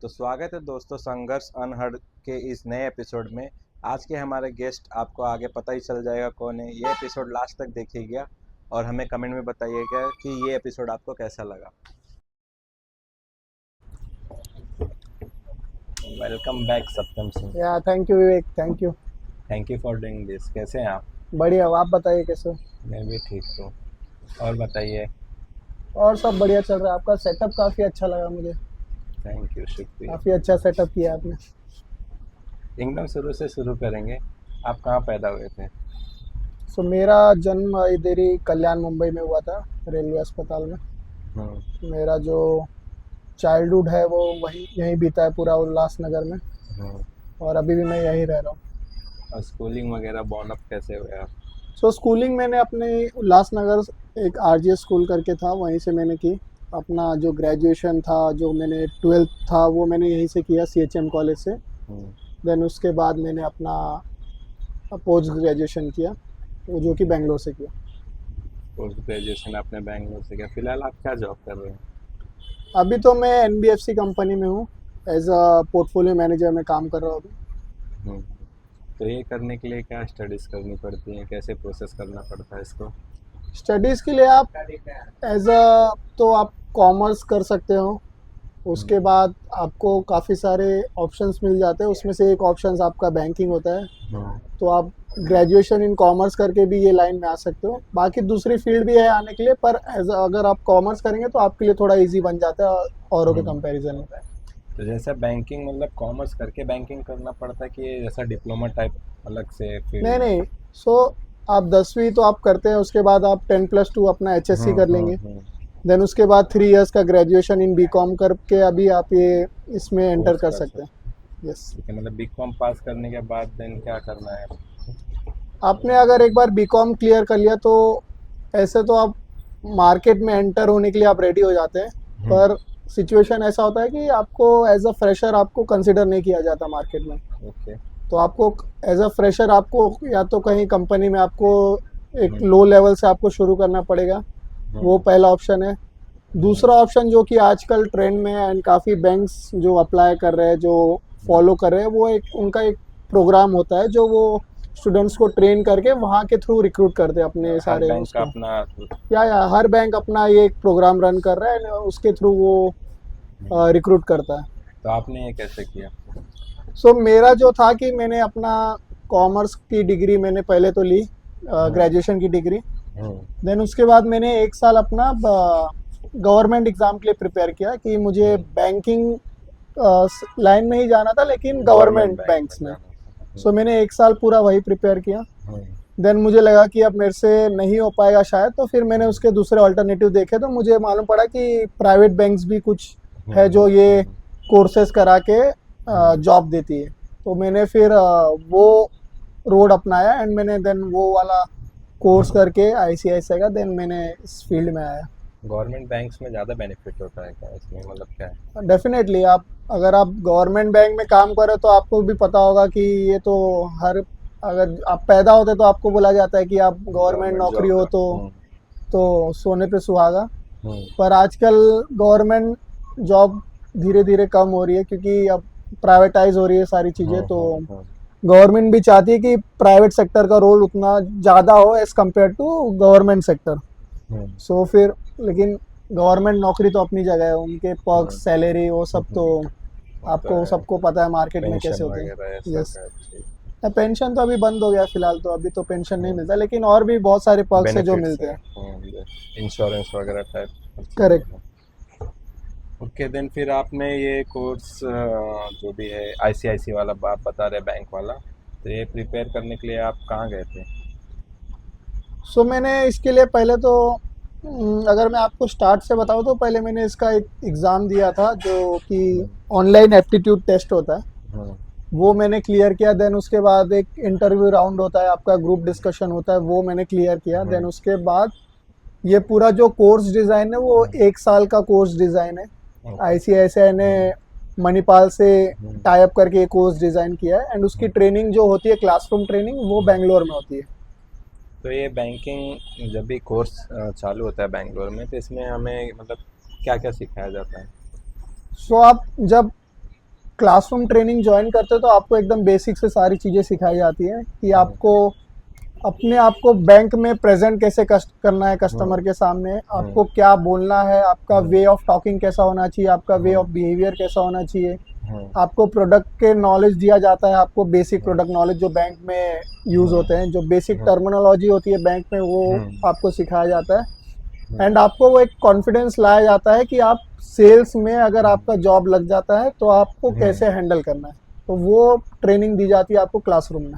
तो स्वागत है दोस्तों संघर्ष अनहर्ड के इस नए एपिसोड में। आज के हमारे गेस्ट आपको आगे पता ही चल जाएगा कौन है। ये एपिसोड लास्ट तक देखिएगा और हमें कमेंट में बताइएगा कि ये एपिसोड आपको कैसा लगा। Welcome back Satyam Singh. या thank you Vivek, thank you. Thank you for doing this. कैसे हैं आप? बढ़िया हो, आप बताइए कैसे हो? मैं भी ठीक हूँ। और बताइए। और सब बढ़िया चल रहा है। आपका सेटअप काफ़ी अच्छा लगा मुझे। थैंक यू, शुक्रिया। काफ़ी अच्छा सेटअप किया आपने। एकदम शुरू से शुरू करेंगे। आप कहाँ पैदा हुए थे? सो मेरा जन्म इधर ही कल्याण मुंबई में हुआ था, रेलवे अस्पताल में। हम्म। मेरा जो चाइल्डहुड है वो वही यहीं बीता है पूरा, उल्लासनगर में। हम्म। और अभी भी मैं यहीं रह रहा हूँ। और स्कूलिंग वगैरह बॉर्न अप कैसे हुए आप? सो स्कूलिंग मैंने अपने उल्लासनगर एक आरजीएस स्कूल करके था, वहीं से मैंने की। अपना जो ग्रेजुएशन था, जो मैंने 12th था, वो मैंने यहीं से किया, सीएचएम कॉलेज से। हम्म। देन उसके बाद मैंने अपना पोस्ट ग्रेजुएशन किया, वो जो कि बेंगलोर से किया। पोस्ट ग्रेजुएशन आपने बैंगलोर से किया। फिलहाल आप क्या जॉब कर रहे हैं? अभी तो मैं एनबीएफसी कंपनी में हूँ, एज अ पोर्टफोलियो मैनेजर में काम कर रहा हूँ अभी। हम्म। तो ये करने के लिए क्या स्टडीज़ करनी पड़ती हैं, कैसे प्रोसेस करना पड़ता है इसको? स्टडीज़ के लिए आप एज अ तो आप कॉमर्स कर सकते हो। हम्म। उसके बाद आपको काफ़ी सारे ऑप्शंस मिल जाते हैं, उसमें से एक ऑप्शन आपका बैंकिंग होता है। हम्म। तो आप ग्रेजुएशन इन कॉमर्स करके भी ये लाइन में आ सकते हो। बाकी दूसरी फील्ड भी है आने के लिए, पर एज अगर आप कॉमर्स करेंगे तो आपके लिए थोड़ा इजी बन जाता है औरों के हम्म। कंपैरिजन में। तो जैसा बैंकिंग मतलब कॉमर्स करके बैंकिंग करना पड़ता है कि ये जैसा डिप्लोमा टाइप अलग से नहीं फील्ड है? नहीं। सो आप 10वीं तो आप करते हैं, उसके बाद आप 10+2 अपना एचएससी कर लेंगे। हम्म। देन उसके बाद 3 इयर्स का ग्रेजुएशन इन बीकॉम करके अभी आप ये इसमें एंटर कोर्स कर कर सकते हैं। सकते। यस। ठीक है, मतलब बीकॉम पास करने के बाद देन क्या करना है? आपने अगर एक बार बीकॉम क्लियर कर लिया तो ऐसे तो आप मार्केट में एंटर होने के लिए आप रेडी हो जाते हैं। हम्म। पर सिचुएशन ऐसा होता है कि आपको एज अ फ्रेशर आपको कंसिडर नहीं किया जाता मार्केट में। ओके। तो आपको एज अ फ्रेशर आपको या तो कहीं कंपनी में आपको एक हम्म। लो लेवल से आपको शुरू करना पड़ेगा। वो हम्म। पहला ऑप्शन है। हम्म। दूसरा ऑप्शन जो कि आजकल ट्रेंड में है एंड काफ़ी बैंक्स जो अप्लाई कर रहे हैं, जो हम्म। फॉलो कर रहे हैं, वो एक उनका एक प्रोग्राम होता है जो वो स्टूडेंट्स को ट्रेन करके वहाँ के थ्रू रिक्रूट करते हैं अपने हर सारे बैंक का उसको। अपना। या हर बैंक अपना ये एक प्रोग्राम रन कर रहा है and उसके थ्रू वो हम्म। रिक्रूट करता है। तो आपने ये कैसे किया? सो मेरा जो था कि मैंने अपना कॉमर्स की डिग्री मैंने पहले तो ली, हम्म। ग्रेजुएशन की डिग्री। हम्म। देन उसके बाद मैंने एक साल अपना गवर्नमेंट एग्ज़ाम के लिए प्रिपेयर किया कि मुझे हम्म। बैंकिंग लाइन में ही जाना था, लेकिन गवर्नमेंट गवर्नमेंट बैंक में बैंक्स में। जाना था। सो मैंने एक साल पूरा वही प्रिपेयर किया। हम्म। देन मुझे लगा कि अब मेरे से नहीं हो पाएगा शायद, तो फिर मैंने हम्म। उसके दूसरे अल्टरनेटिव देखे तो मुझे मालूम पड़ा कि प्राइवेट बैंक्स भी कुछ है हम्म। जो ये कोर्सेज करा के हम्म। जॉब देती है। तो मैंने फिर वो रोड अपनाया एंड मैंने देन वो वाला कोर्स करके आईसीआईसीआई का देन मैंने इस फील्ड में आया। गवर्नमेंट बैंक्स में ज़्यादा बेनिफिट होता है क्या इसमें, मतलब क्या है? डेफिनेटली आप अगर आप गवर्नमेंट बैंक में काम करें तो आपको भी पता होगा कि ये तो हर अगर आप पैदा होते तो आपको बोला जाता है कि आप गवर्नमेंट गवर्नमेंट नौकरी जॉब हो का। तो सोने पे सुहागा। हम्म। पर आजकल गवर्नमेंट जॉब धीरे धीरे कम हो रही है क्योंकि अब प्राइवेटाइज हो रही है सारी चीज़ें। तो हम्म। गवर्नमेंट भी चाहती है कि प्राइवेट सेक्टर का रोल उतना ज़्यादा हो as compare to government sector. Hmm. So फिर लेकिन गवर्नमेंट नौकरी तो अपनी जगह है, उनके हम्म। पर्क्स सैलरी वो सब तो होता आपको है। सबको पता है मार्केट में पेंशन कैसे होते वगैरह ये हैं। सब यस। है, ठीक। पेंशन तो अभी बंद हो गया फिलहाल, तो अभी तो पेंशन नहीं मिलता, हम्म। लेकिन और भी बहुत सारे पर्क्स है जो बेनिफिट्स मिलते है। हैं। इंश्योरेंस वगैरह टाइप हर चीज़ करेक्ट। है। ओके, देन फिर आपने ये कोर्स जो भी है आईसीआईसी वाला आप बता रहे बैंक वाला, तो ये प्रिपेयर करने के लिए आप कहाँ गए थे? सो मैंने इसके लिए पहले तो अगर मैं आपको स्टार्ट से बताऊँ तो पहले मैंने इसका एक एग्ज़ाम दिया था जो कि हम्म। ऑनलाइन एप्टीट्यूड टेस्ट होता है। हम्म। वो मैंने क्लियर किया। देन उसके बाद एक इंटरव्यू राउंड होता है, आपका ग्रुप डिस्कशन होता है, वो मैंने क्लियर किया। देन हम्म। उसके बाद ये पूरा जो कोर्स डिज़ाइन है वो हम्म। 1 साल का कोर्स डिज़ाइन है। ओके। आईसीआईसीआई ने हम्म। मणिपाल से हम्म। टाई अप करके ये कोर्स डिज़ाइन किया है एंड उसकी हम्म। ट्रेनिंग जो होती है क्लासरूम ट्रेनिंग, वो हम्म। बेंगलोर में होती है। तो ये बैंकिंग जब भी कोर्स चालू होता है बैंगलोर में, तो इसमें हमें मतलब क्या क्या सिखाया जाता है? सो आप जब क्लासरूम ट्रेनिंग ज्वाइन करते हो तो आपको एकदम बेसिक से सारी चीज़ें सिखाई जाती हैं कि आपको अपने आप को बैंक में प्रेजेंट कैसे करना है कस्टमर के सामने, आपको क्या बोलना है, आपका वे ऑफ टॉकिंग कैसा होना चाहिए, आपका वे ऑफ बिहेवियर कैसा होना चाहिए, आपको प्रोडक्ट के नॉलेज दिया जाता है, आपको बेसिक प्रोडक्ट नॉलेज जो बैंक में यूज़ होते हैं, जो बेसिक टर्मिनोलॉजी होती है बैंक में वो आपको सिखाया जाता है। एंड आपको वो एक कॉन्फिडेंस लाया जाता है कि आप सेल्स में अगर आपका जॉब लग जाता है तो आपको कैसे हैंडल करना है, तो वो ट्रेनिंग दी जाती है आपको क्लासरूम में।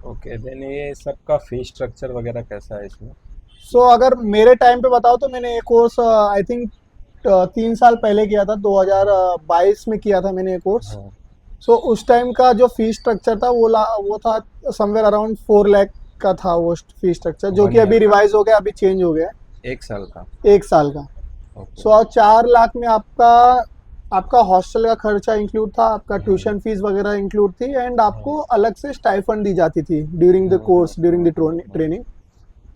ओके, देन ये सबका फी स्ट्रक्चर वगैरह कैसा है इसमें? सो अगर मेरे टाइम पे बताओ तो मैंने ये कोर्स आई थिंक 3 साल पहले किया था, 2022 में किया था मैंने ये कोर्स। सो उस टाइम का जो फी स्ट्रक्चर था वो था समवेयर अराउंड 4 लाख का था वो फी स्ट्रक्चर, जो कि अभी रिवाइज हो गया, अभी चेंज हो गया। 1 साल का? 1 साल का। सो 4 लाख में आपका हॉस्टल का खर्चा इंक्लूड था, आपका ट्यूशन फीस वगैरह इंक्लूड थी, एंड आपको अलग से स्टाइफंड दी जाती थी during the course, during the training.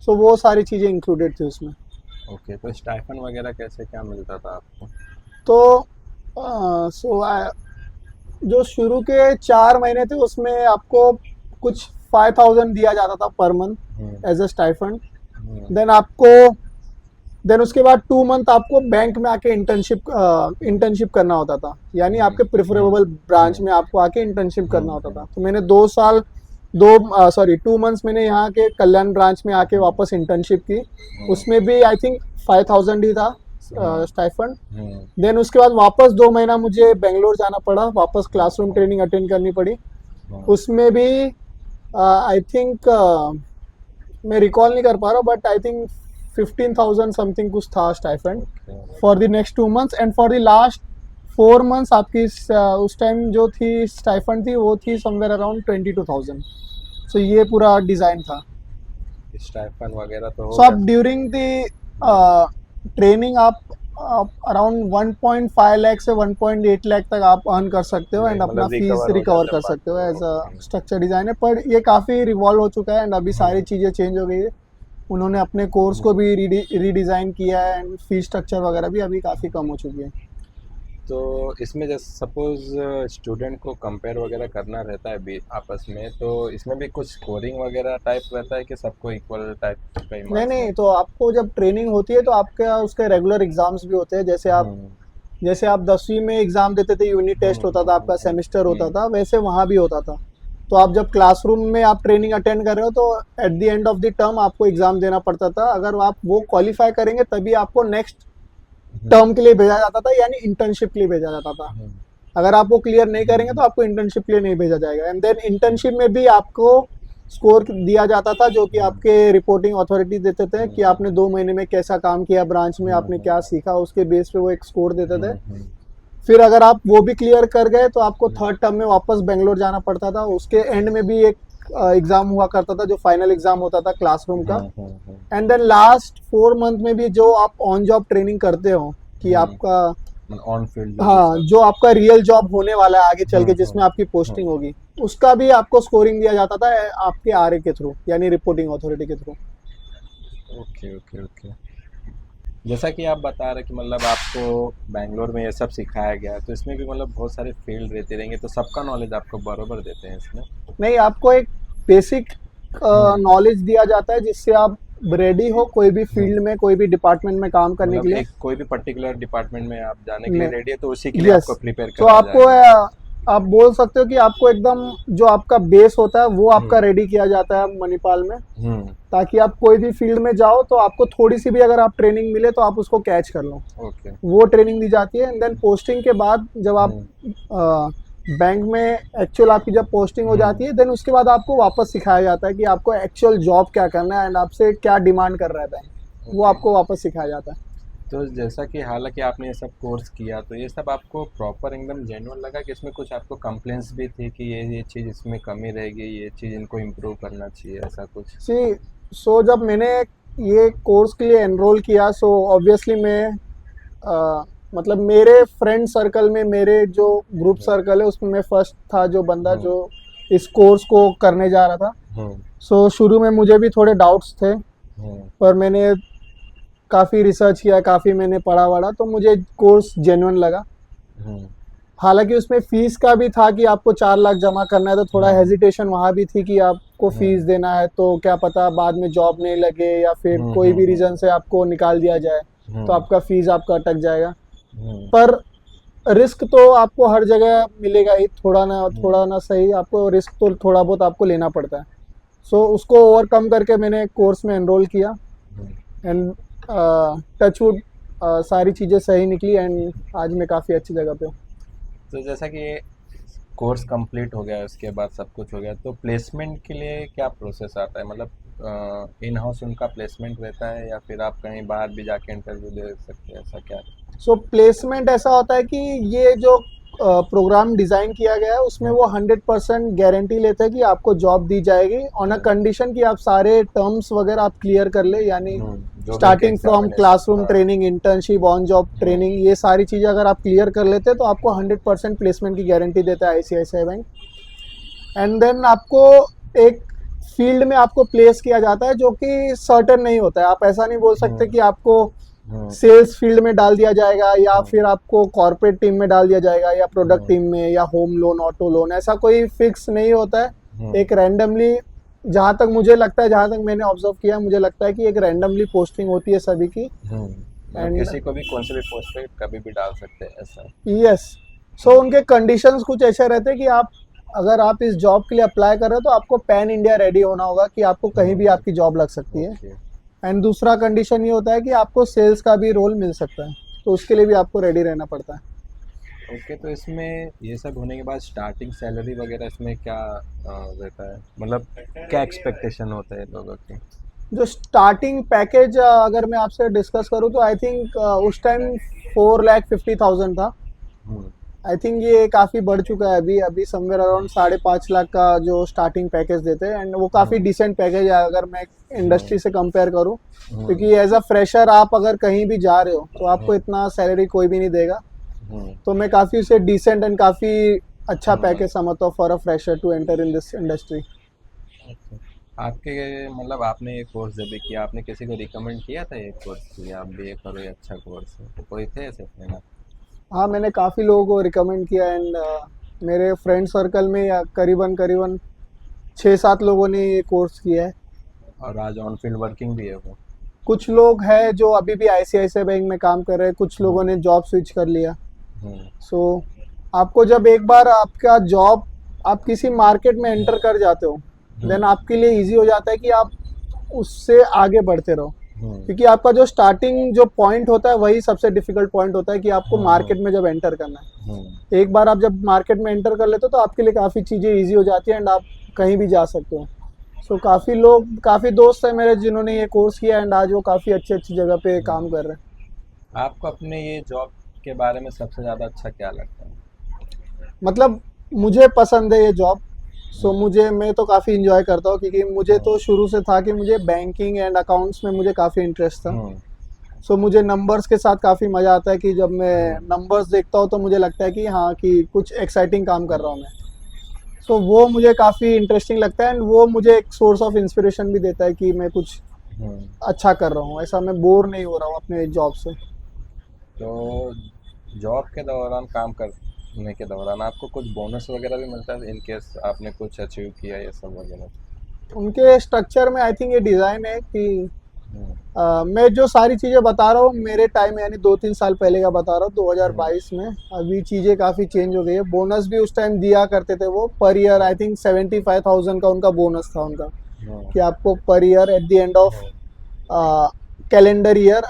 So वो सारी चीज़ें इंक्लूडेड थी उसमें। ओके, तो स्टाइफंड वगैरह कैसे क्या मिलता था आपको? तो जो शुरू के 4 महीने थे उसमें आपको कुछ 5,000 दिया जाता था per month as a stipend. Then उसके बाद 2 मंथ आपको बैंक में आके इंटर्नशिप करना होता था, यानी आपके प्रेफरेबल ब्रांच में आपको आके इंटर्नशिप करना होता था। तो मैंने 2 मंथ्स मैंने यहाँ के कल्याण ब्रांच में आके वापस इंटर्नशिप की, उसमें भी आई थिंक 5,000 ही था स्टाइफंड। देन उसके बाद वापस 2 महीना मुझे बेंगलोर जाना पड़ा, वापस क्लासरूम ट्रेनिंग अटेंड करनी पड़ी। उसमें भी आई थिंक मैं रिकॉल नहीं कर पा रहा हूँ, बट आई थिंक 15,000 समथिंग कुछ था stipend for the next 2 months. And for the last 4 months आपकी उस टाइम जो थी स्टाइफंड थी वो थी समवेयर अराउंड 22,000। सो ये पूरा डिज़ाइन था स्टाइफंड वगैरह। तो सो अब ड्यूरिंग द ट्रेनिंग आप अराउंड 1.5 लाख से 1.8 लाख तक आप अर्न कर सकते हो एंड अपना फीस रिकवर कर सकते हो एज अ स्ट्रक्चर डिज़ाइनर। पर ये काफ़ी रिवॉल्व हो चुका है एंड अभी सारी चीज़ें चेंज हो गई है। उन्होंने अपने कोर्स को भी रीडिज़ाइन किया है एंड फीस स्ट्रक्चर वगैरह भी अभी काफ़ी कम हो चुकी है। तो इसमें जैसे सपोज स्टूडेंट को कंपेयर वगैरह करना रहता है आपस में, तो इसमें भी कुछ स्कोरिंग वगैरह टाइप रहता है कि सबको इक्वल टाइप का ही marks नहीं, है? तो आपको जब ट्रेनिंग होती है तो आपके उसके रेगुलर एग्जाम्स भी होते हैं। जैसे आप 10वीं में एग्ज़ाम देते थे, यूनिट टेस्ट होता था, आपका सेमेस्टर होता था, वैसे वहाँ भी होता था। तो आप जब क्लासरूम में आप ट्रेनिंग अटेंड कर रहे हो तो at the end of the term आपको एग्ज़ाम देना पड़ता था। अगर आप वो क्वालिफाई करेंगे तभी आपको नेक्स्ट टर्म के लिए भेजा जाता था, यानी इंटर्नशिप के लिए भेजा जाता था। अगर आप वो क्लियर नहीं करेंगे तो आपको इंटर्नशिप के लिए नहीं भेजा जाएगा। एंड देन इंटर्नशिप में भी आपको स्कोर दिया जाता था, जो कि आपके रिपोर्टिंग अथॉरिटी देते थे कि आपने 2 महीने में कैसा काम किया ब्रांच में, आपने क्या सीखा, उसके बेस पे वो एक स्कोर देते थे। फिर अगर आप वो भी क्लियर कर गए तो आपको थर्ड टर्म में वापस बेंगलोर जाना पड़ता था। उसके एंड में भी एक एग्ज़ाम हुआ करता था जो फाइनल एग्ज़ाम होता था क्लासरूम का। एंड देन लास्ट 4 मंथ में भी जो आप ऑन जॉब ट्रेनिंग करते हो कि आपका ऑन फील्ड, हाँ, जो आपका रियल जॉब होने वाला है आगे चल के, जिसमें आपकी पोस्टिंग होगी, उसका भी आपको स्कोरिंग दिया जाता था आपके आरए के थ्रू, यानी रिपोर्टिंग अथॉरिटी के थ्रू। Okay okay okay. जैसा कि आप बता रहे कि मतलब आपको बैंगलोर में ये सब सिखाया गया, तो इसमें भी मतलब बहुत सारे फील्ड रहते रहेंगे, तो सबका नॉलेज आपको बराबर देते हैं इसमें? नहीं, आपको एक बेसिक नॉलेज दिया जाता है जिससे आप रेडी हो कोई भी फील्ड में, कोई भी डिपार्टमेंट में काम करने मतलब के लिए। कोई भी पर्टिकुलर डिपार्टमेंट में आप जाने के लिए नहीं। रेडी है, तो उसी के लिए आपको प्रिपेयर तो करना आपको आप बोल सकते हो कि आपको एकदम जो आपका बेस होता है वो आपका रेडी किया जाता है मणिपाल में, ताकि आप कोई भी फील्ड में जाओ तो आपको थोड़ी सी भी अगर आप ट्रेनिंग मिले तो आप उसको कैच कर लो। ओके। वो ट्रेनिंग दी जाती है। एंड देन पोस्टिंग के बाद जब आप बैंक में एक्चुअल आपकी जब पोस्टिंग हो जाती है, देन उसके बाद आपको वापस सिखाया जाता है कि आपको एक्चुअल जॉब क्या करना है एंड आपसे क्या डिमांड कर रहा है बैंक, वो आपको वापस सिखाया जाता है। तो जैसा कि हालांकि आपने ये सब कोर्स किया, तो ये सब आपको प्रॉपर एकदम जेन्युइन लगा कि इसमें कुछ आपको कंप्लेंट्स भी थी कि ये चीज़ इसमें कमी रहेगी, ये चीज़ इनको इम्प्रूव करना चाहिए, ऐसा कुछ? सो जब मैंने ये कोर्स के लिए एनरोल किया, सो ऑब्वियसली मैं मतलब मेरे फ्रेंड सर्कल में, मेरे जो ग्रुप सर्कल है उसमें मैं फर्स्ट था जो बंदा जो इस कोर्स को करने जा रहा था। सो शुरू में मुझे भी थोड़े डाउट्स थे, पर मैंने काफ़ी रिसर्च किया, काफ़ी मैंने पढ़ा वढ़ा, तो मुझे कोर्स जेन्युइन लगा। हालांकि उसमें फीस का भी था कि आपको 4 लाख जमा करना है, तो थोड़ा हेजिटेशन वहाँ भी थी कि आपको फीस देना है तो क्या पता बाद में जॉब नहीं लगे या फिर कोई भी रीज़न से आपको निकाल दिया जाए तो आपका फीस आपका अटक जाएगा। पर रिस्क तो आपको हर जगह मिलेगा ही, थोड़ा ना सही, आपको रिस्क तो थोड़ा बहुत आपको लेना पड़ता है। सो उसको ओवरकम करके मैंने कोर्स में एनरोल किया एंड टचवुड सारी चीज़ें सही निकली एंड आज मैं काफ़ी अच्छी जगह पे हूँ। तो जैसा कि ये कोर्स कंप्लीट हो गया, उसके बाद सब कुछ हो गया, तो प्लेसमेंट के लिए क्या प्रोसेस आता है? मतलब इन हाउस उनका प्लेसमेंट रहता है या फिर आप कहीं बाहर भी जाके इंटरव्यू दे सकते हैं, ऐसा क्या? सो प्लेसमेंट ऐसा होता है कि ये जो प्रोग्राम डिज़ाइन किया गया है उसमें वो 100% गारंटी लेते हैं कि आपको जॉब दी जाएगी ऑन अ कंडीशन कि आप सारे टर्म्स वगैरह आप क्लियर कर ले, यानी जो भी स्टार्टिंग फ्रॉम examination, क्लासरूम हाँ। Training, internship, on job training, ये सारी चीज़ें अगर आप क्लियर कर लेते हैं तो आपको 100% प्लेसमेंट की गारंटी देता है ICICI बैंक। एंड देन आपको एक फील्ड में आपको प्लेस किया जाता है जो कि सर्टेन नहीं होता है। आप ऐसा नहीं बोल सकते कि आपको सेल्स फील्ड में डाल दिया जाएगा या फिर आपको कॉर्पोरेट टीम में डाल दिया जाएगा या प्रोडक्ट टीम में या होम लोन, ऑटो लोन, ऐसा कोई फिक्स नहीं होता है। एक रैंडमली, जहाँ तक मुझे लगता है, जहाँ तक मैंने ऑब्जर्व किया, मुझे लगता है कि एक रैंडमली पोस्टिंग होती है सभी की। And किसी को भी कौन से भी पोस्ट पे कभी भी डाल सकते हैं, ऐसा? यस। सो उनके कंडीशंस कुछ ऐसे रहते हैं कि अगर आप इस जॉब के लिए अप्लाई कर रहे हो तो आपको पैन इंडिया रेडी होना होगा कि आपको कहीं भी आपकी जॉब लग सकती है। एंड दूसरा कंडीशन ये होता है कि आपको सेल्स का भी रोल मिल सकता है, तो उसके लिए भी आपको रेडी रहना पड़ता है। ओके, तो इसमें ये सब होने के बाद स्टार्टिंग सैलरी वगैरह इसमें क्या रहता है? मतलब क्या एक्सपेक्टेशन होता है लोगों की? जो स्टार्टिंग पैकेज अगर मैं आपसे डिस्कस करूँ तो आई थिंक उस टाइम 4,50,000 था। आई थिंक ये काफ़ी बढ़ चुका है अभी समवेयर अराउंड 5.5 लाख का जो स्टार्टिंग पैकेज देते हैं एंड वो काफ़ी डिसेंट पैकेज है अगर मैं इंडस्ट्री से कंपेयर करूँ, क्योंकि एज अ फ्रेशर आप अगर कहीं भी जा रहे हो तो आपको इतना सैलरी कोई भी नहीं देगा। तो मैं काफ़ी उसे डिसेंट एंड काफ़ी अच्छा पैकेज समझता हूँ for a fresher to enter in this industry. आपके मतलब आपने ये कोर्स जब भी किया, आपने किसी को रिकमेंड किया था ये कोर्स कि आप भी ये करो, ये अच्छा कोर्स है? तो कोई थे ऐसे फ्रेंड? हाँ, मैंने काफ़ी लोगों को रिकमेंड किया एंड मेरे फ्रेंड सर्कल में या करीबन 6-7 लोगों ने ये कोर्स किया है। और आज ऑन फील्ड वर्किंग भी है वो? कुछ लोग हैं जो अभी भी ICICI बैंक में काम कर रहे हैं, कुछ लोगों ने जॉब स्विच कर लिया। सो आपको जब एक बार आपका जॉब, आप किसी मार्केट में एंटर कर जाते हो देन आपके लिए इजी हो जाता है कि आप उससे आगे बढ़ते रहो, क्योंकि आपका जो स्टार्टिंग जो पॉइंट होता है वही सबसे डिफिकल्ट पॉइंट होता है कि आपको मार्केट में जब एंटर करना है। एक बार आप जब मार्केट में एंटर कर लेते हो तो आपके लिए काफ़ी चीज़ें इजी हो जाती हैं एंड आप कहीं भी जा सकते हो। सो काफ़ी दोस्त हैं मेरे जिन्होंने ये कोर्स किया एंड आज वो काफ़ी अच्छी जगह पे काम कर रहे हैं। आपको अपने ये जॉब के बारे में सबसे ज़्यादा अच्छा क्या लगता है? मतलब मुझे पसंद है ये जॉब। सो मैं तो काफ़ी इंजॉय करता हूँ क्योंकि मुझे तो शुरू से था कि मुझे बैंकिंग एंड अकाउंट्स में मुझे काफ़ी इंटरेस्ट था। सो मुझे नंबर्स के साथ काफ़ी मज़ा आता है कि जब मैं नंबर्स देखता हूँ तो मुझे लगता है कि हाँ, कि कुछ एक्साइटिंग काम कर रहा हूँ मैं। सो वो मुझे काफ़ी इंटरेस्टिंग लगता है एंड वो मुझे एक सोर्स ऑफ इंस्पिरेशन भी देता है कि मैं कुछ अच्छा कर रहा हूँ, ऐसा मैं बोर नहीं हो रहा हूँ अपने जॉब से। तो जॉब के दौरान, काम करने के दौरान आपको कुछ बोनस वगैरह भी मिलता है इन केस आपने कुछ अचीव किया ये सब वगैरह? उनके स्ट्रक्चर में आई थिंक ये डिज़ाइन है कि मैं जो सारी चीज़ें बता रहा हूँ मेरे टाइम यानी 2-3 साल पहले का बता रहा हूँ, 2022 में। अभी चीज़ें काफ़ी चेंज हो गई है। बोनस भी उस टाइम दिया करते थे वो पर ईयर, आई थिंक 75,000 का उनका बोनस था उनका, कि आपको per year at the end of calendar year,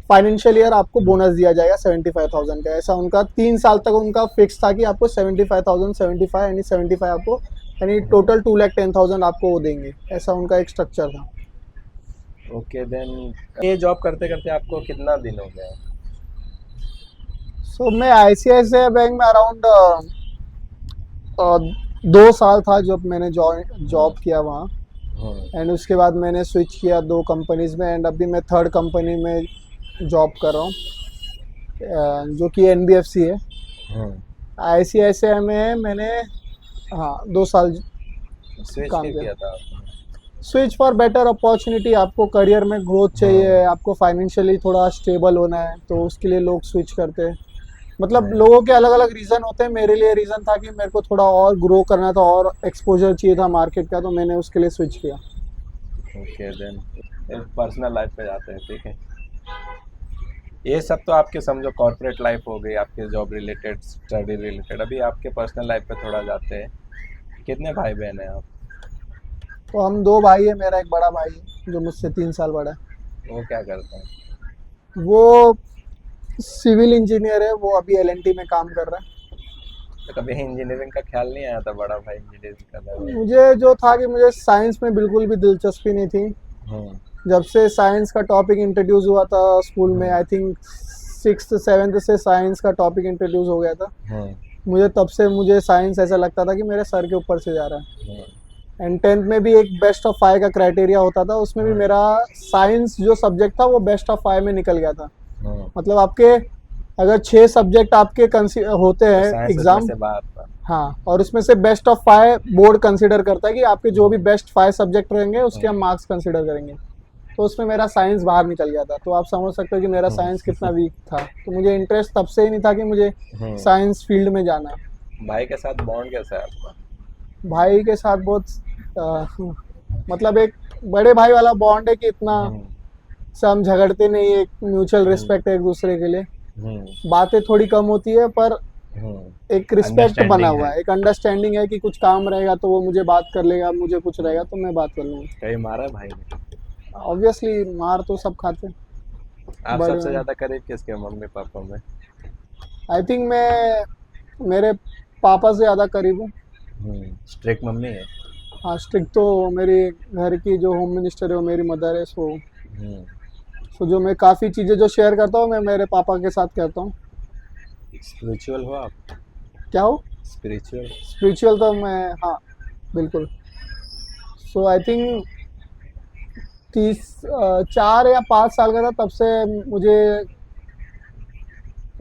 financial year आपको बोनस दिया जाएगा 75,000 का। ऐसा उनका 3 साल तक उनका फिक्स था कि आपको 75,000, 75 यानी 75 आपको, यानी टोटल 2,10,000 आपको वो देंगे। ऐसा उनका एक स्ट्रक्चर था। ओके, देन ये जॉब करते करते आपको कितना दिन हो गया? सो मैं ICICI बैंक में अराउंड 2 साल था जब मैंने जॉब किया वहाँ एंड उसके बाद मैंने स्विच किया 2 कंपनीज में एंड अभी मैं 3rd कंपनी में जॉब कर रहा हूँ जो कि NBFC है। ICICI में मैंने 2 साल काम किया था। Switch for better opportunity. आपको करियर में ग्रोथ चाहिए, आपको फाइनेंशियली थोड़ा स्टेबल होना है, तो उसके लिए लोग स्विच करते हैं। मतलब लोगों के अलग अलग रीज़न होते हैं, मेरे लिए रीज़न था कि मेरे को थोड़ा और ग्रो करना था और एक्सपोजर चाहिए था मार्केट का, तो मैंने उसके लिए स्विच किया। ओके देन पर्सनल लाइफ पे जाते हैं, ठीक है। ये सब तो आपके समझो कॉर्पोरेट लाइफ हो गई, आपके जॉब रिलेटेड, स्टडी रिलेटेड। अभी आपके पर्सनल लाइफ पे थोड़ा जाते हैं। कितने भाई बहन हैं आप? तो हम 2 भाई हैं, मेरा एक बड़ा भाई है जो मुझसे 3 साल बड़ा है। वो क्या करते हैं? वो सिविल इंजीनियर है, वो अभी एलएनटी में काम कर रहा है। तो कभी इंजीनियरिंग का ख्याल नहीं आया था, बड़ा भाई इंजीनियरिंग कर रहा है? मुझे जो था कि मुझे साइंस में बिल्कुल भी दिलचस्पी नहीं थी। जब से साइंस का टॉपिक इंट्रोड्यूस हुआ था स्कूल में, आई थिंक 6th 7th से साइंस का टॉपिक इंट्रोड्यूस हो गया था, मुझे तब से मुझे साइंस ऐसा लगता था कि मेरे सर के ऊपर से जा रहा है। एंड 10th में भी एक बेस्ट ऑफ 5 का क्राइटेरिया होता था, उसमें भी मेरा साइंस जो सब्जेक्ट था वो बेस्ट ऑफ 5 में निकल गया था। मतलब आपके अगर 6 सब्जेक्ट आपके होते हैं एग्जाम, हाँ, और उसमें से बेस्ट ऑफ 5 बोर्ड कंसिडर करता है कि आपके जो भी बेस्ट 5 सब्जेक्ट रहेंगे उसके हम मार्क्स कंसिडर करेंगे। तो उसमें मेरा साइंस बाहर निकल गया था, तो आप समझ सकते हो कि मेरा साइंस कितना वीक था। तो मुझे इंटरेस्ट तब से ही नहीं था कि मुझे साइंस फील्ड में जाना है। भाई के साथ बॉन्ड कैसा है आपका? भाई के साथ बहुत मतलब एक बड़े भाई वाला बॉन्ड है कि इतना से हम झगड़ते नहीं, एक म्यूचुअल रिस्पेक्ट है एक दूसरे के लिए। बातें थोड़ी कम होती है पर एक रिस्पेक्ट बना हुआ है, एक अंडरस्टैंडिंग है कि कुछ काम रहेगा तो वो मुझे बात कर लेगा, मुझे कुछ रहेगा तो मैं बात कर लूँगा। कहीं मारा है भाई ने? ऑब्वियसली मार तो सब खाते हैं। आप सबसे ज्यादा करीब किसके मम्मी पापा में? आई थिंक मैं मेरे पापा से ज़्यादा करीब हूँ। स्ट्रिक्ट मम्मी है? हाँ, स्ट्रिक्ट तो मेरी घर की जो होम मिनिस्टर है वो मेरी मदर है। सो जो मैं काफ़ी चीज़ें जो शेयर करता हूँ मैं मेरे पापा के साथ करता हूँ। स्पिरिचुअल हो आप? क्या हो? स्पिरिचुअल तो मैं, हाँ बिल्कुल। सो आई थिंक 4 या 5 साल का था तब से मुझे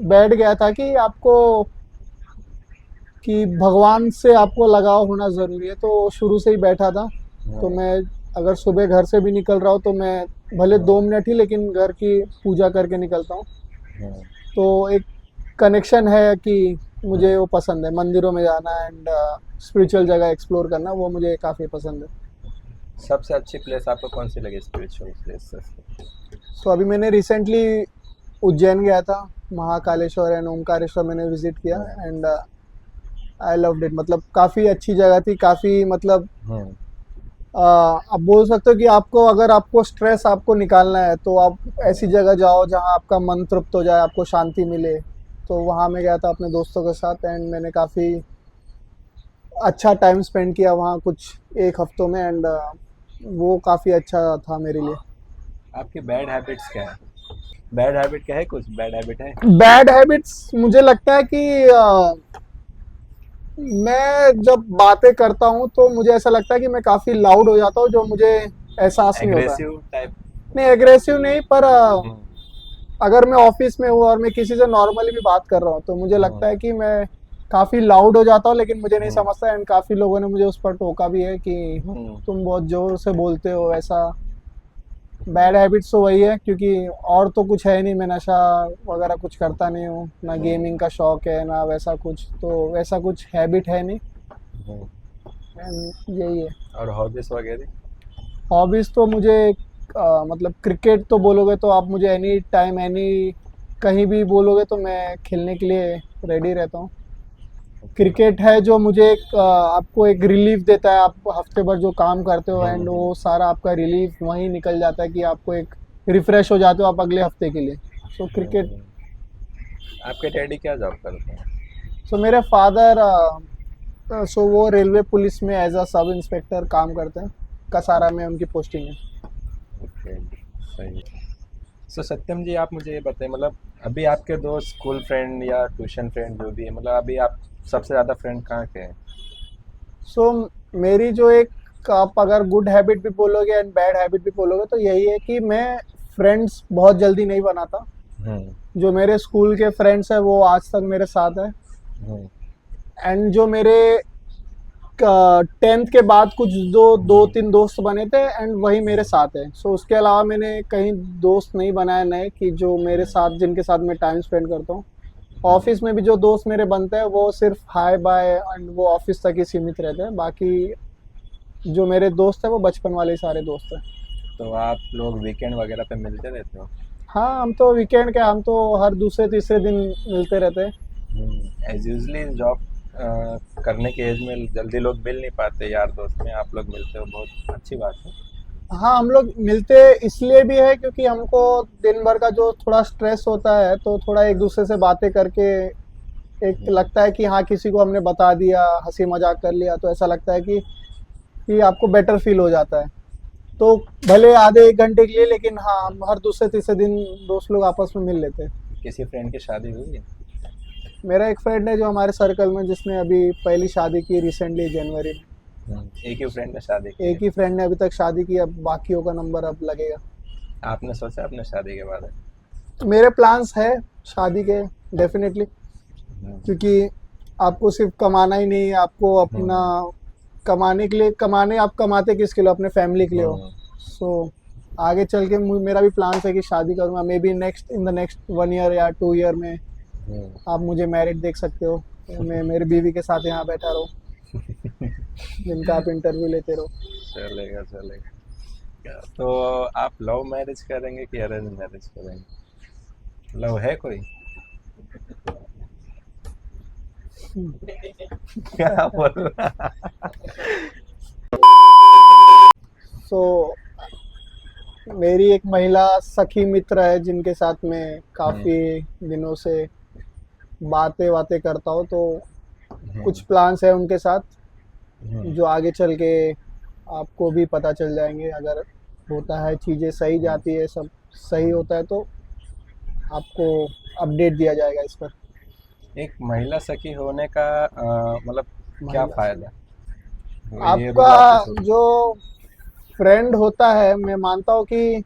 बैठ गया था कि आपको कि भगवान से आपको लगाव होना ज़रूरी है, तो शुरू से ही बैठा था। तो मैं अगर सुबह घर से भी निकल रहा हूँ तो मैं भले 2 मिनट ही लेकिन घर की पूजा करके निकलता हूँ। तो एक कनेक्शन है कि मुझे वो पसंद है, मंदिरों में जाना एंड स्पिरिचुअल जगह एक्सप्लोर करना, वो मुझे काफ़ी पसंद है। सबसे अच्छी प्लेस आपको कौन सी लगी स्पिरिचुअल प्लेस? सो अभी मैंने रिसेंटली उज्जैन गया था, महाकालेश्वर एंड ओमकारेश्वर मैंने विजिट किया एंड आई लव्ड इट। मतलब काफ़ी अच्छी जगह थी, काफ़ी मतलब आप बोल सकते हो कि आपको अगर आपको स्ट्रेस आपको निकालना है तो आप ऐसी जगह जाओ जहां आपका मन तृप्त हो जाए, आपको शांति मिले। तो वहां मैं गया था अपने दोस्तों के साथ एंड मैंने काफ़ी अच्छा टाइम स्पेंड किया वहाँ कुछ 1 हफ्तों में एंड वो काफ़ी अच्छा था मेरे लिए। आपकी बैड हैबिट्स क्या है? बैड हैबिट क्या है? कुछ बैड हैबिट है? बैड हैबिट्स मुझे लगता है कि मैं जब बातें करता हूँ तो मुझे ऐसा लगता है कि मैं काफ़ी लाउड हो जाता हूँ, जो मुझे एहसास नहीं होता। Aggressive type? नहीं, एग्रेसिव नहीं, पर अगर मैं ऑफिस में हूँ और मैं किसी से नॉर्मली भी बात कर रहा हूँ तो मुझे लगता है कि मैं काफ़ी लाउड हो जाता हूँ, लेकिन मुझे नहीं समझता। एंड काफ़ी लोगों ने मुझे उस पर टोका भी है कि तुम बहुत ज़ोर से बोलते हो। ऐसा बैड हैबिट्स तो वही है, क्योंकि और तो कुछ है नहीं, मैं नशा वगैरह कुछ करता नहीं हूँ, ना गेमिंग का शौक है ना वैसा कुछ, तो वैसा कुछ हैबिट है नहीं। यही है। और हॉबीज वगैरह? हॉबीज़ तो मुझे मतलब क्रिकेट तो बोलोगे तो आप मुझे एनी टाइम एनी कहीं भी बोलोगे तो मैं खेलने के लिए रेडी रहता हूँ। क्रिकेट है जो मुझे आपको एक रिलीफ देता है, आप हफ्ते भर जो काम करते हो एंड वो सारा आपका रिलीफ वहीं निकल जाता है कि आपको एक रिफ्रेश हो जाते हो आप अगले हफ्ते के लिए। सो क्रिकेट। आपके डैडी क्या जॉब करते हैं? सो मेरे फादर वो रेलवे पुलिस में एज अ सब इंस्पेक्टर काम करते हैं, कसारा में उनकी पोस्टिंग है। ओके, सही। सो सत्यम जी, आप मुझे ये बताएं, मतलब अभी आपके दोस्त, स्कूल फ्रेंड या ट्यूशन फ्रेंड जो भी है, मतलब अभी आप सबसे ज़्यादा फ्रेंड कहाँ के हैं? सो मेरी जो एक आप अगर गुड हैबिट भी बोलोगे एंड बैड हैबिट भी बोलोगे तो यही है कि मैं फ्रेंड्स बहुत जल्दी नहीं बनाता। जो मेरे स्कूल के फ्रेंड्स हैं वो आज तक मेरे साथ है एंड जो मेरे 10th के बाद कुछ जो 2-3 दोस्त बने थे एंड वही मेरे साथ है। सो उसके अलावा मैंने कहीं दोस्त नहीं बनाए नए कि जो मेरे साथ, जिनके साथ मैं टाइम स्पेंड करता हूँ। ऑफिस में भी जो दोस्त मेरे बनते हैं वो सिर्फ हाय बाय एंड वो ऑफिस तक ही सीमित रहते हैं, बाकी जो मेरे दोस्त हैं वो बचपन वाले ही सारे दोस्त हैं। तो आप लोग वीकेंड वगैरह पे मिलते रहते हो? हाँ, हम तो वीकेंड के, हम तो हर दूसरे तीसरे दिन मिलते रहते हैं। एज यूजली जॉब करने के एज में जल्दी लोग मिल नहीं पाते यार दोस्त में, आप लोग मिलते हो, बहुत अच्छी बात है। हाँ, हम लोग मिलते इसलिए भी है क्योंकि हमको दिन भर का जो थोड़ा स्ट्रेस होता है तो थोड़ा एक दूसरे से बातें करके एक लगता है कि हाँ किसी को हमने बता दिया, हंसी मजाक कर लिया, तो ऐसा लगता है कि आपको बेटर फील हो जाता है। तो भले आधे एक घंटे के लिए, लेकिन हाँ हम हर दूसरे तीसरे दिन दोस्त लोग आपस में मिल लेते हैं। किसी फ्रेंड की शादी हुई है? मेरा एक फ्रेंड है जो हमारे सर्कल में, जिसने अभी पहली शादी की रिसेंटली जनवरी में। एक ही फ्रेंड ने शादी की एक ही फ्रेंड ने अभी तक शादी की, अब बाकियों का नंबर अब लगेगा। है? आपने सोचा अपने शादी के बारे में? मेरे प्लान्स है शादी के, डेफिनेटली, क्योंकि आपको सिर्फ कमाना ही नहीं, आपको अपना कमाने के लिए, आप कमाते किसके लिए? अपने फैमिली के लिए हो। सो आगे चल के मेरा भी प्लान है कि शादी करूंगा, may be in the next 1 year या 2 ईयर में आप मुझे मैरिड देख सकते हो। मैं मेरी बीवी के साथ यहाँ बैठा रहूँ जिनका आप इंटरव्यू लेते रहो। चलेगा चलेगा। तो आप लव मैरिज करेंगे कि अरेंज मैरिज करेंगे? लव है कोई? क्या बोल रहा? सो मेरी एक महिला सखी मित्र है जिनके साथ मैं काफ़ी दिनों से बातें करता हूँ, तो कुछ प्लान्स है उनके साथ जो आगे चल के आपको भी पता चल जाएंगे। अगर होता है, चीज़ें सही जाती है, सब सही होता है तो आपको अपडेट दिया जाएगा इस पर। एक महिला सखी होने का मतलब क्या महिला फायदा? ये आपका बात जो फ्रेंड होता है, मैं मानता हूँ कि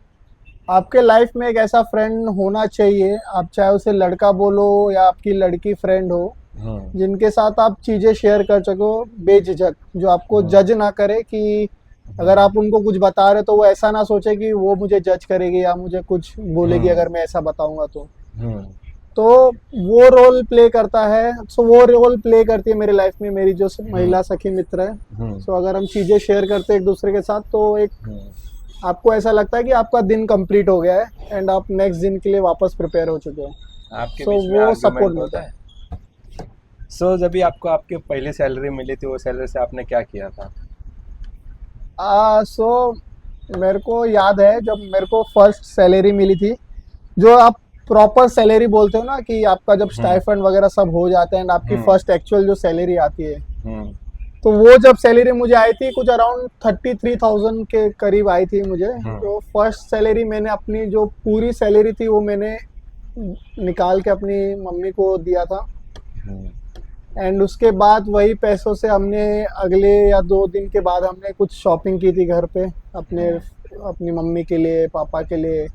आपके लाइफ में एक ऐसा फ्रेंड होना चाहिए, आप चाहे उसे लड़का बोलो या आपकी लड़की फ्रेंड हो, जिनके साथ आप चीज़ें शेयर कर सको बेझिझक, जो आपको जज ना करे कि अगर आप उनको कुछ बता रहे तो वो ऐसा ना सोचे कि वो मुझे जज करेगी या मुझे कुछ बोलेगी अगर मैं ऐसा बताऊंगा तो वो रोल प्ले करता है। सो वो रोल प्ले करती है मेरी लाइफ में मेरी जो महिला सखी मित्र है। सो अगर हम चीज़ें शेयर करते हैं एक दूसरे के साथ तो एक आपको ऐसा लगता है कि आपका दिन कंप्लीट हो गया है एंड आप नेक्स्ट दिन के लिए वापस प्रिपेयर हो चुके हो। आपके सो बीच में वो सपोर्ट आर्गुमेंट मिलता होता है? सो जब भी आपको आपकी पहली सैलरी मिली थी, वो सैलरी से आपने क्या किया था? सो मेरे को याद है जब मेरे को फर्स्ट सैलरी मिली थी, जो आप प्रॉपर सैलरी बोलते हो ना, कि आपका जब स्टाइफंड वगैरह सब हो जाते हैं एंड आपकी फर्स्ट एक्चुअल जो सैलरी आती है, तो वो जब सैलरी मुझे आई थी कुछ अराउंड 33,000 के करीब आई थी मुझे। तो फर्स्ट सैलरी मैंने अपनी जो पूरी सैलरी थी वो मैंने निकाल के अपनी मम्मी को दिया था एंड उसके बाद वही पैसों से हमने अगले या 2 दिन के बाद हमने कुछ शॉपिंग की थी घर पे अपनी मम्मी के लिए, पापा के लिए,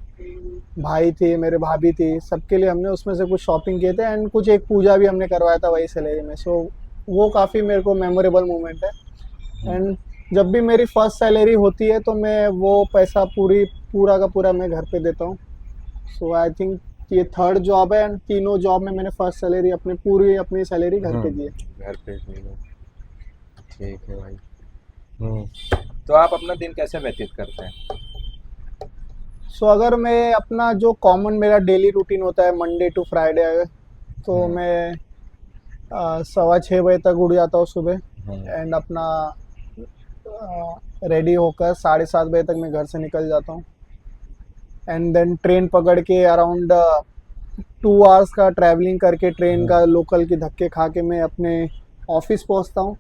भाई थे मेरे, भाभी थी, सबके लिए हमने उसमें से कुछ शॉपिंग किए थे एंड कुछ एक पूजा भी हमने करवाया था वही सैलरी में। सो वो काफ़ी मेरे को मेमोरेबल मोमेंट है एंड जब भी मेरी फर्स्ट सैलरी होती है तो मैं वो पैसा पूरा का पूरा मैं घर पे देता हूँ। सो आई थिंक ये थर्ड जॉब है एंड तीनों जॉब में मैंने फर्स्ट सैलरी अपनी सैलरी घर पे दी है। घर पे ठीक है भाई। तो आप अपना दिन कैसे व्यतीत करते हैं? सो अगर मैं अपना जो कॉमन मेरा डेली रूटीन होता है मंडे टू फ्राइडे, तो मैं 6:15 बजे तक उठ जाता हूँ सुबह एंड अपना रेडी होकर 7:30 बजे तक मैं घर से निकल जाता हूँ एंड देन ट्रेन पकड़ के अराउंड 2 आवर्स का ट्रैवलिंग करके ट्रेन का लोकल की धक्के खा के मैं अपने ऑफिस पहुँचता हूँ।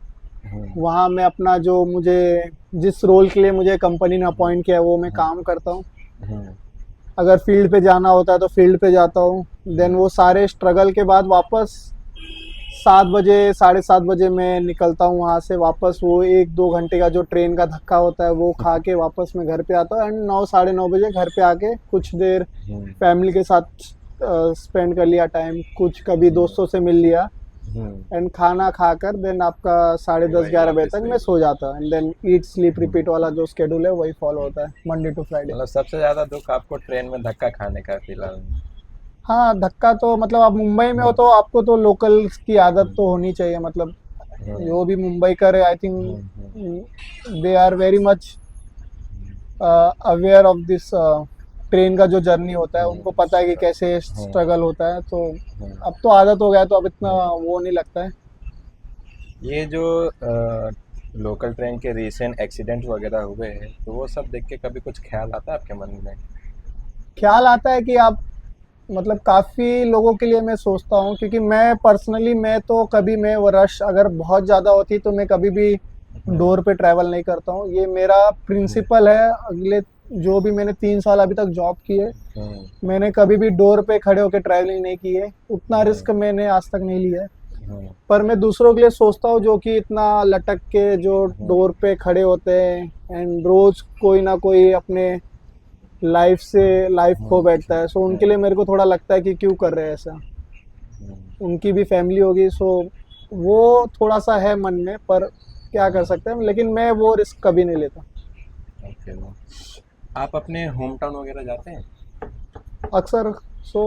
वहाँ मैं अपना जो मुझे जिस रोल के लिए मुझे कंपनी ने अपॉइंट किया है वो मैं काम करता हूँ। अगर फील्ड पे जाना होता है तो फील्ड पे जाता हूँ। देन वो सारे स्ट्रगल के बाद वापस 7 बजे 7:30 बजे मैं निकलता हूँ वहाँ से वापस। वो 1-2 घंटे का जो ट्रेन का धक्का होता है वो खा के वापस मैं घर पे आता हूँ एंड 9 साढ़े 9 बजे घर पे आके कुछ देर फैमिली के साथ स्पेंड कर लिया टाइम, कुछ कभी दोस्तों से मिल लिया एंड खाना खाकर देन आपका 10:30-11 बजे तक मैं सो जाता and then eat sleep repeat वाला जो शेड्यूल है वही फॉलो होता है मंडे टू फ्राइडे। मतलब सबसे ज़्यादा दुख आपको ट्रेन में धक्का खाने का फिलहाल? हाँ धक्का तो मतलब आप मुंबई में हो तो आपको तो लोकल्स की आदत तो होनी चाहिए, मतलब जो भी मुंबई कर है I think they are very much aware of this train का जो जर्नी होता है, उनको पता है कि कैसे स्ट्रगल होता है, तो अब तो आदत हो गया है, तो अब इतना वो नहीं लगता है। ये जो लोकल ट्रेन के रिसेंट एक्सीडेंट वगैरह हुए हैं, तो वो सब देख के कभी कुछ ख्याल आता है आपके मन में? ख्याल आता है कि आप मतलब काफ़ी लोगों के लिए मैं सोचता हूँ, क्योंकि मैं पर्सनली मैं तो कभी मैं वो रश अगर बहुत ज़्यादा होती तो मैं कभी भी डोर पे ट्रैवल नहीं करता हूँ। ये मेरा प्रिंसिपल है। अगले जो भी मैंने 3 साल अभी तक जॉब की है, मैंने कभी भी डोर पे खड़े होकर ट्रैवलिंग नहीं की है। उतना रिस्क मैंने आज तक नहीं लिया है। पर मैं दूसरों के लिए सोचता हूँ जो कि इतना लटक के जो डोर पे खड़े होते हैं एंड रोज कोई ना कोई अपने लाइफ से लाइफ खो बैठता है। सो उनके लिए मेरे को थोड़ा लगता है कि क्यों कर रहे हैं ऐसा। उनकी भी फैमिली होगी, सो वो थोड़ा सा है मन में, पर क्या कर सकते हैं, लेकिन मैं वो रिस्क कभी नहीं लेता। ओके। आप अपने होम टाउन वगैरह जाते हैं? अक्सर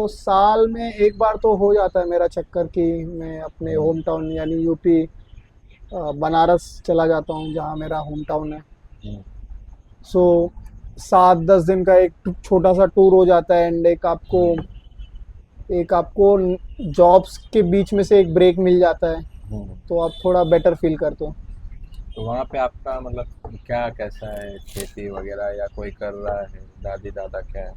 साल में एक बार तो हो जाता है मेरा चक्कर कि मैं अपने होम टाउन यानी यूपी बनारस चला जाता हूँ, जहाँ मेरा होम टाउन है। सो 7-10 दिन का एक छोटा सा टूर हो जाता है एंड एक आपको जॉब्स के बीच में से एक ब्रेक मिल जाता है, तो आप थोड़ा बेटर फील करते हो। तो वहाँ पे आपका मतलब क्या कैसा है, खेती वगैरह या कोई कर रहा है, दादी दादा क्या है?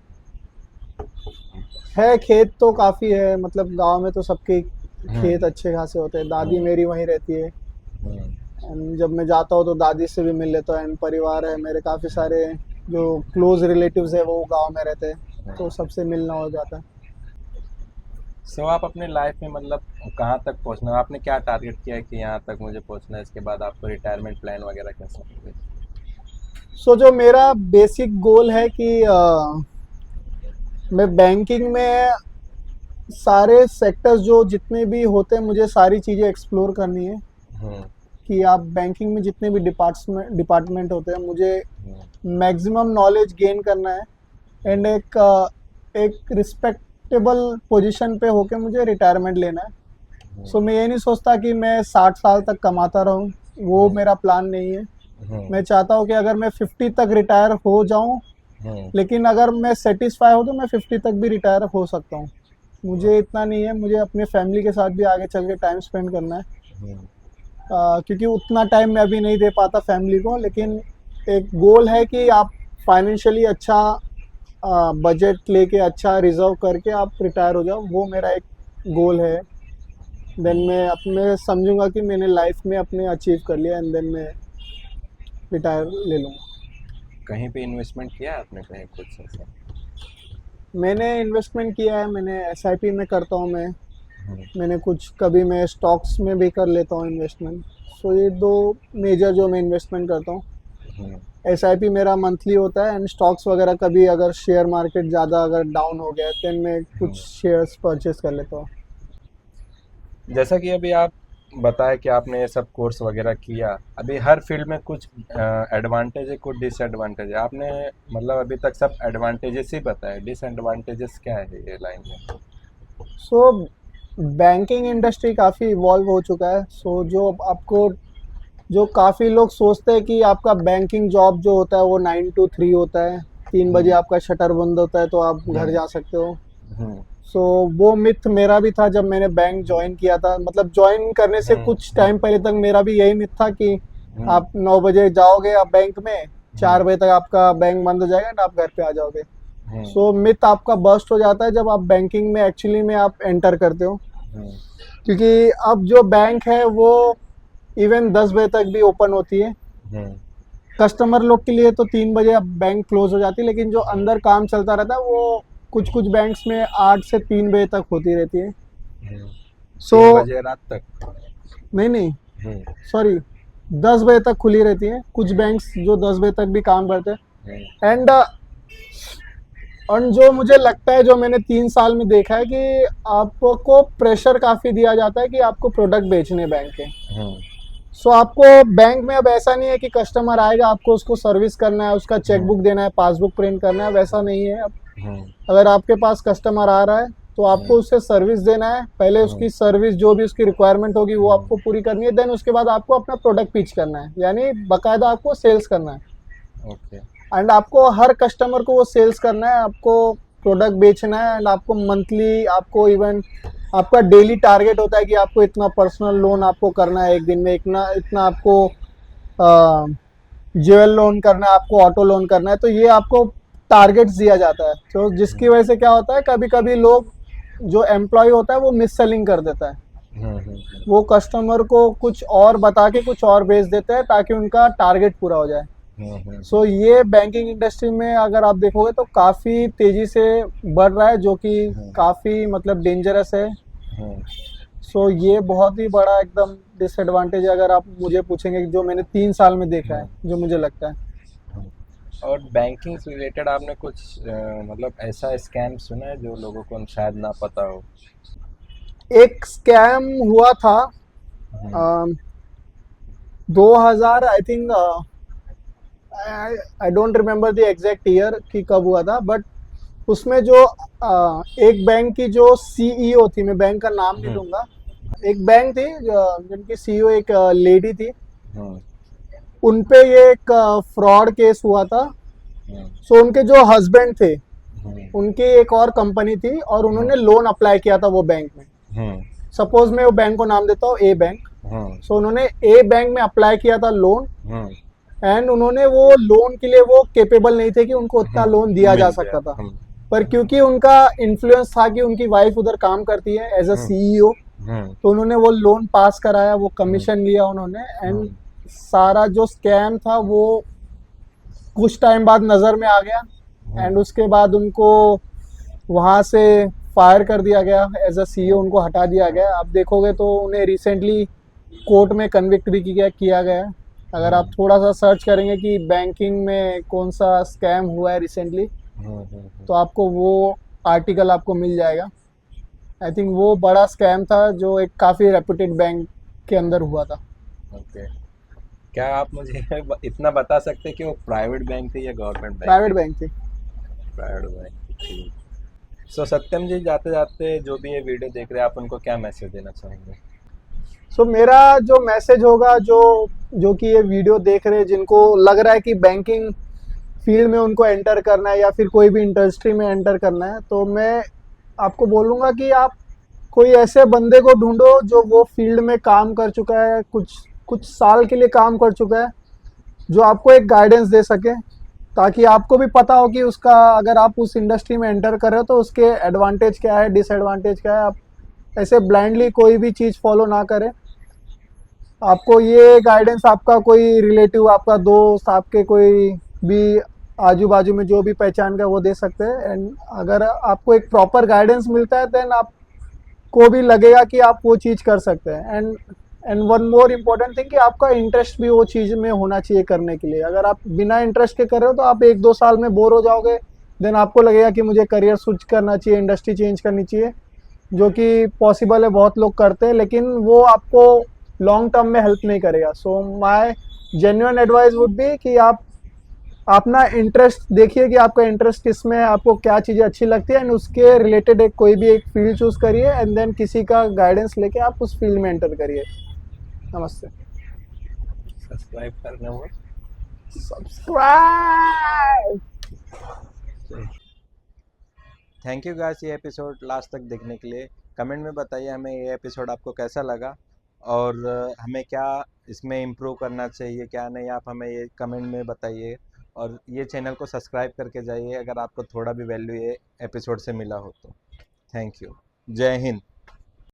खेत तो काफ़ी है, मतलब गांव में तो सबके खेत अच्छे खासे होते हैं। दादी मेरी वहीं रहती है एंड जब मैं जाता हूँ तो दादी से भी मिल लेता हूँ। एंड परिवार है मेरे काफ़ी सारे जो क्लोज रिलेटिव्स है वो गांव में रहते हैं, तो सबसे मिलना हो जाता है। सो आप अपने लाइफ में मतलब कहाँ तक पहुँचना, आपने क्या टारगेट किया है कि यहाँ तक मुझे पहुँचना है, इसके बाद आपको रिटायरमेंट प्लान वगैरह कैसा है? जो मेरा बेसिक गोल है कि मैं बैंकिंग में सारे सेक्टर्स जो जितने भी होते हैं मुझे सारी चीज़ें एक्सप्लोर करनी है। कि आप बैंकिंग में जितने भी डिपार्टमेंट होते हैं मुझे मैक्सिमम नॉलेज गेन करना है एंड एक रिस्पेक्टेबल पोजीशन पे होके मुझे रिटायरमेंट लेना है। सो मैं ये नहीं सोचता कि मैं 60 साल तक कमाता रहूं, वो मेरा प्लान नहीं है। मैं चाहता हूँ कि अगर मैं 50 तक रिटायर हो जाऊं, लेकिन अगर मैं सेटिस्फाई हो तो मैं 50 तक भी रिटायर हो सकता हूँ। मुझे इतना नहीं है, मुझे अपने फैमिली के साथ भी आगे चल के टाइम स्पेंड करना है। क्योंकि उतना टाइम मैं अभी नहीं दे पाता फैमिली को, लेकिन एक गोल है कि आप फाइनेंशियली अच्छा बजट लेके अच्छा रिजर्व करके आप रिटायर हो जाओ, वो मेरा एक गोल है। देन मैं अपने समझूंगा कि मैंने लाइफ में अपने अचीव कर लिया एंड देन मैं रिटायर ले लूँगा। कहीं पे इन्वेस्टमेंट किया है आपने, कहीं कुछ ऐसा? मैंने इन्वेस्टमेंट किया है, मैंने एसआईपी में करता हूँ मैं। मैंने कुछ कभी मैं स्टॉक्स में भी कर लेता हूँ इन्वेस्टमेंट। सो ये दो मेजर जो मैं इन्वेस्टमेंट करता हूँ। एसआईपी मेरा मंथली होता है एंड स्टॉक्स वगैरह कभी अगर शेयर मार्केट ज़्यादा अगर डाउन हो गया तो मैं कुछ शेयर्स परचेस कर लेता हूँ। जैसा कि अभी आप बताया कि आपने ये सब कोर्स वगैरह किया, अभी हर फील्ड में कुछ एडवांटेज है, कुछ डिसएडवांटेज है। आपने मतलब अभी तक सब एडवांटेजेस ही बताए, डिसएडवांटेजेस क्या है ये लाइन में? सो बैंकिंग इंडस्ट्री काफ़ी इवॉल्व हो चुका है। जो काफ़ी लोग सोचते हैं कि आपका बैंकिंग जॉब जो होता है वो 9 to 3 होता है, 3 बजे आपका शटर बंद होता है तो आप घर जा सकते हो। वो मिथ मेरा भी था जब मैंने बैंक ज्वाइन किया था। मतलब ज्वाइन करने से कुछ टाइम पहले तक मेरा भी यही मिथ था कि आप 9 बजे जाओगे आप बैंक में, 4 बजे तक आपका बैंक बंद हो जाएगा और आप घर पे आ जाओगे। मिथ आपका बर्स्ट हो जाता है जब आप बैंकिंग में एक्चुअली में आप एंटर करते हो। क्योंकि अब जो बैंक है वो इवन 10 बजे तक भी ओपन होती है। कस्टमर लोग के लिए तो 3 बजे अब बैंक क्लोज हो जाती है, लेकिन जो अंदर काम चलता रहता है वो कुछ बैंक्स में 8 से 3 बजे तक होती रहती है। 3 बजे रात तक? नहीं सॉरी, 10 बजे तक खुली रहती है। कुछ बैंक्स जो 10 बजे तक भी काम करते हैं। एंड जो मुझे लगता है, जो मैंने 3 साल में देखा है कि आपको प्रेशर काफ़ी दिया जाता है कि आपको प्रोडक्ट बेचने बैंक के। आपको बैंक में अब ऐसा नहीं है कि कस्टमर आएगा आपको उसको सर्विस करना है, उसका चेकबुक देना है, पासबुक प्रिंट करना है, वैसा नहीं है अब। अगर आपके पास कस्टमर आ रहा है तो आपको उससे सर्विस देना है, पहले उसकी सर्विस जो भी उसकी रिक्वायरमेंट होगी वो आपको पूरी करनी है, देन उसके बाद आपको अपना प्रोडक्ट पिच करना है, यानी बकायदा आपको सेल्स करना है। ओके। एंड आपको हर कस्टमर को वो सेल्स करना है, आपको प्रोडक्ट बेचना है, एंड आपको मंथली, आपको इवन आपका डेली टारगेट होता है कि आपको इतना पर्सनल लोन आपको करना है एक दिन में, इतना इतना आपको ज्वेल लोन करना है, आपको ऑटो लोन करना है, तो ये आपको टारगेट्स दिया जाता है। तो जिसकी वजह से क्या होता है, कभी कभी लोग जो एम्प्लॉय होता है वो मिस सेलिंग कर देता है, वो कस्टमर को कुछ और बता के कुछ और बेच देते हैं ताकि उनका टारगेट पूरा हो जाए। सो ये बैंकिंग इंडस्ट्री में अगर आप देखोगे तो काफ़ी तेज़ी से बढ़ रहा है, जो कि काफ़ी मतलब डेंजरस है। सो ये बहुत ही बड़ा एकदम डिसएडवांटेज है, अगर आप मुझे पूछेंगे, जो मैंने 3 साल में देखा है, जो मुझे लगता है। और बैंकिंग से रिलेटेड आपने कुछ मतलब ऐसा स्कैम सुना है जो लोगों को शायद ना पता हो? एक स्कैम हुआ था 2000, I think, I don't remember the exact year कि कब हुआ था, बट उसमें जो एक बैंक की जो सीईओ थी, मैं बैंक का नाम नहीं लूंगा, एक बैंक थी जिनकी सीईओ एक लेडी थी, उन पे ये एक फ्रॉड केस हुआ था। सो उनके जो हस्बैंड थे, उनकी एक और कंपनी थी और उन्होंने लोन अप्लाई किया था वो बैंक में। सपोज मैं वो बैंक को नाम देता हूँ ए बैंक। सो उन्होंने ए बैंक में अप्लाई किया था लोन, एंड उन्होंने वो लोन के लिए वो केपेबल नहीं थे कि उनको उतना लोन दिया जा सकता था, पर क्योंकि उनका इन्फ्लुएंस था कि उनकी वाइफ उधर काम करती है एज अ सीईओ, तो उन्होंने वो लोन पास कराया, वो कमीशन लिया उन्होंने, एंड सारा जो स्कैम था वो कुछ टाइम बाद नज़र में आ गया, एंड उसके बाद उनको वहाँ से फायर कर दिया गया, एज अ सीईओ उनको हटा दिया गया। आप देखोगे तो उन्हें रिसेंटली कोर्ट में कन्विक्ट भी किया गया है। अगर आप थोड़ा सा सर्च करेंगे कि बैंकिंग में कौन सा स्कैम हुआ है रिसेंटली, तो आपको वो आर्टिकल आपको मिल जाएगा। आई थिंक वो बड़ा स्कैम था जो एक काफ़ी रेप्यूटेड बैंक के अंदर हुआ था। ओके। क्या आप मुझे इतना बता सकते हैं कि वो प्राइवेट बैंक थी या गवर्नमेंट बैंक? प्राइवेट बैंक थी। प्राइवेट बैंक थी। सो सत्यम जी, जाते जाते जो भी ये वीडियो देख रहे हैं, आप उनको क्या मैसेज देना चाहेंगे? सो मेरा जो मैसेज होगा, जो कि ये वीडियो देख रहे हैं, जिनको लग रहा है कि बैंकिंग फील्ड में उनको एंटर करना है या फिर कोई भी इंडस्ट्री में एंटर करना है, तो मैं आपको बोलूँगा कि आप कोई ऐसे बंदे को ढूंढो जो वो फील्ड में काम कर चुका है, कुछ साल के लिए काम कर चुका है, जो आपको एक गाइडेंस दे सके, ताकि आपको भी पता हो कि उसका, अगर आप उस इंडस्ट्री में एंटर कर रहे हो तो उसके एडवांटेज क्या है, डिसएडवांटेज क्या है। आप ऐसे ब्लाइंडली कोई भी चीज़ फॉलो ना करें। आपको ये गाइडेंस आपका कोई रिलेटिव, आपका दोस्त, आपके कोई भी आजू बाजू में जो भी पहचान का वो दे सकते हैं, एंड अगर आपको एक प्रॉपर गाइडेंस मिलता है, देन आपको भी लगेगा कि आप वो चीज़ कर सकते हैं। And one more important thing कि आपका इंटरेस्ट भी वो चीज़ में होना चाहिए करने के लिए। अगर आप बिना इंटरेस्ट के कर रहे हो तो आप 1-2 साल में बोर हो जाओगे, देन आपको लगेगा कि मुझे करियर स्विच करना चाहिए, इंडस्ट्री चेंज करनी चाहिए, जो कि पॉसिबल है, बहुत लोग करते हैं, लेकिन वो आपको लॉन्ग टर्म में हेल्प नहीं करेगा। So my genuine advice would be कि आप अपना इंटरेस्ट देखिए कि आपका इंटरेस्ट किस में है, आपको क्या चीज़ें अच्छी लगती है, एंड उसके रिलेटेड एक कोई भी एक फील्ड चूज़ करिए, एंड देन किसी का गाइडेंस लेके आप उस फील्ड में एंटर करिए। नमस्ते। सब्सक्राइब करना वो। सब्सक्राइब। थैंक यू गाइस, ये एपिसोड लास्ट तक देखने के लिए। कमेंट में बताइए हमें ये एपिसोड आपको कैसा लगा, और हमें क्या इसमें इम्प्रूव करना चाहिए, क्या नहीं, आप हमें ये कमेंट में बताइए। और ये चैनल को सब्सक्राइब करके जाइए अगर आपको थोड़ा भी वैल्यू ये एपिसोड से मिला हो तो। Thank you. जय हिंद।